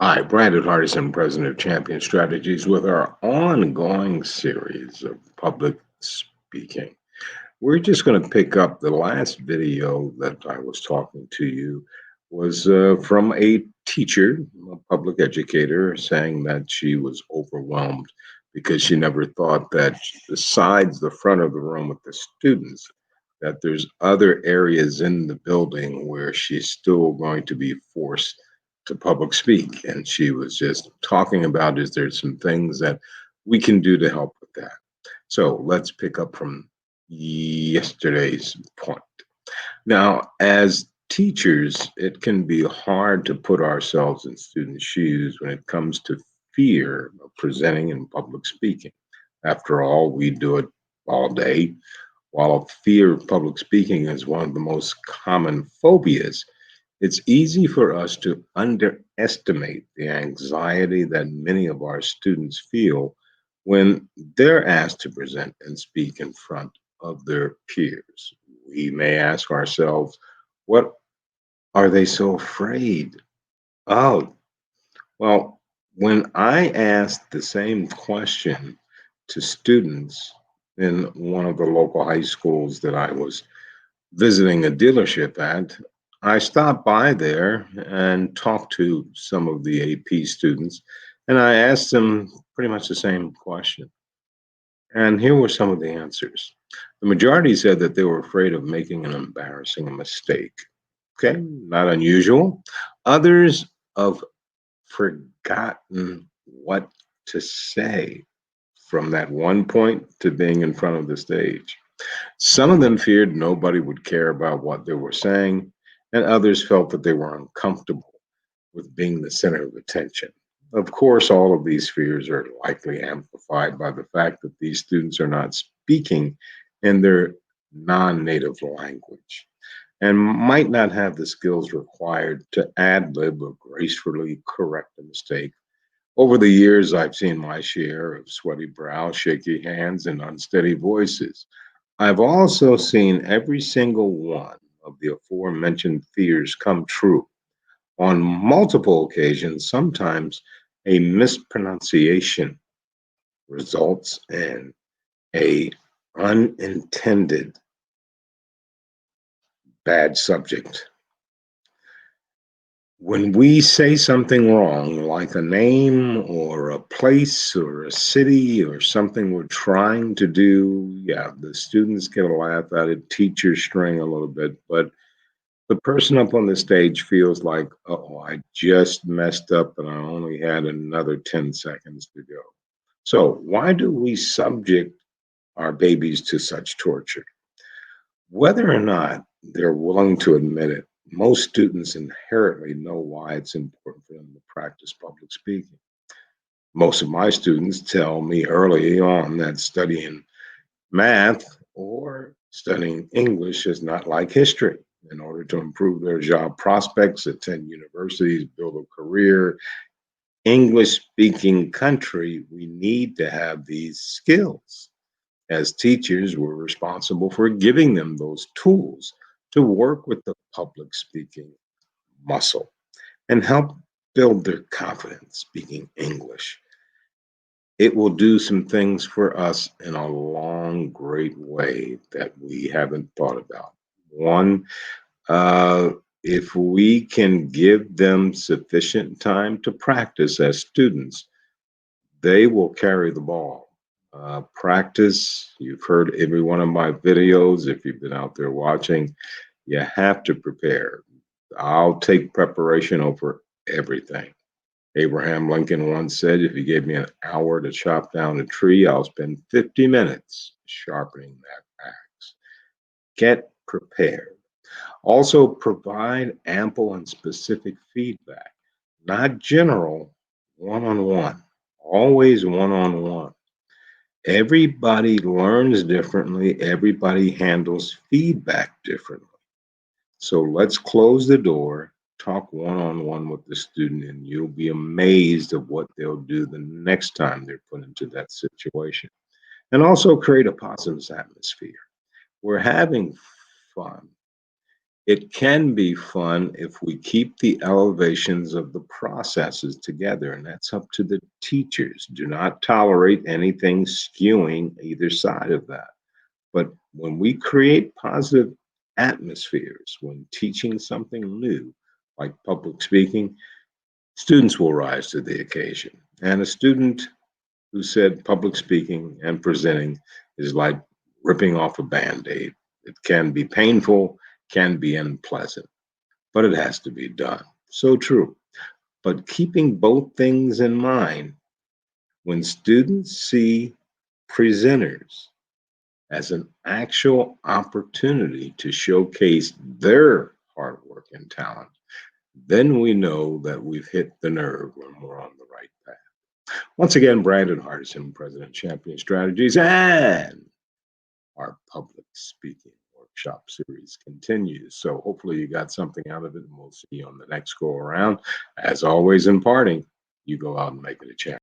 Hi, Brandon Hardison, President of Champion Strategies, with our ongoing series of public speaking. We're just going to pick up the last video that I was talking to you was from a teacher, a public educator, saying that she was overwhelmed because she never thought that besides the front of the room with the students, that there's other areas in the building where she's still going to be forced to public speak. And she was just talking about, is there some things that we can do to help with that? So let's pick up from yesterday's point. Now, as teachers, it can be hard to put ourselves in students' shoes when it comes to fear of presenting in public speaking. After all, we do it all day. While fear of public speaking is one of the most common phobias, it's easy for us to underestimate the anxiety that many of our students feel when they're asked to present and speak in front of their peers. We may ask ourselves, what are they so afraid of? Well, when I asked the same question to students in one of the local high schools that I was visiting a dealership at, I stopped by there and talked to some of the AP students, and I asked them pretty much the same question. And here were some of the answers. The majority said that they were afraid of making an embarrassing mistake. Okay, not unusual. Others of forgotten what to say from that one point to being in front of the stage. Some of them feared nobody would care about what they were saying, and others felt that they were uncomfortable with being the center of attention. Of course, all of these fears are likely amplified by the fact that these students are not speaking in their non native language and might not have the skills required to ad lib or gracefully correct a mistake. Over the years, I've seen my share of sweaty brows, shaky hands, and unsteady voices. I've also seen every single one of the aforementioned fears come true on multiple occasions. Sometimes a mispronunciation results in a unintended bad subject. When we say something wrong, like a name or a place or a city or something we're trying to do, yeah, the students get a laugh at it, teachers string a little bit, but the person up on the stage feels like, oh, I just messed up and I only had another 10 seconds to go. So, why do we subject our babies to such torture? Whether or not they're willing to admit it, most students inherently know why it's important for them to practice public speaking. Most of my students tell me early on that studying math or studying English is not like history. In order to improve their job prospects, attend universities, build a career, English speaking country, we need to have these skills. As teachers, we're responsible for giving them those tools to work with the public speaking muscle and help build their confidence speaking English. It will do some things for us in a long, great way that we haven't thought about. One, uh, if we can give them sufficient time to practice as students, they will carry the ball. Practice, you've heard every one of my videos. If you've been out there watching, you have to prepare. I'll take preparation over everything. Abraham Lincoln once said, if you gave me an hour to chop down a tree, I'll spend 50 minutes sharpening that axe. Get prepared. Also, provide ample and specific feedback, not general, one on one. Always one on one. Everybody learns differently, everybody handles feedback differently. So let's close the door, talk one on one with the student, and you'll be amazed at what they'll do the next time they're put into that situation. And also create a positive atmosphere. We're having fun. It can be fun if we keep the elevations of the processes together, and that's up to the teachers. Do not tolerate anything skewing either side of that. But when we create positive atmospheres, when teaching something new, like public speaking, students will rise to the occasion. And a student who said public speaking and presenting is like ripping off a band aid. It can be painful, can be unpleasant, but it has to be done. So true. But keeping both things in mind, when students see presenters as an actual opportunity to showcase their hard work and talent, then we know that we've hit the nerve when we're on the right path. Once again, Brandon Hardison, President Champion Strategies, and our public speaking workshop series continues. So hopefully you got something out of it, and we'll see you on the next go around. As always, in parting, you go out and make it a champion.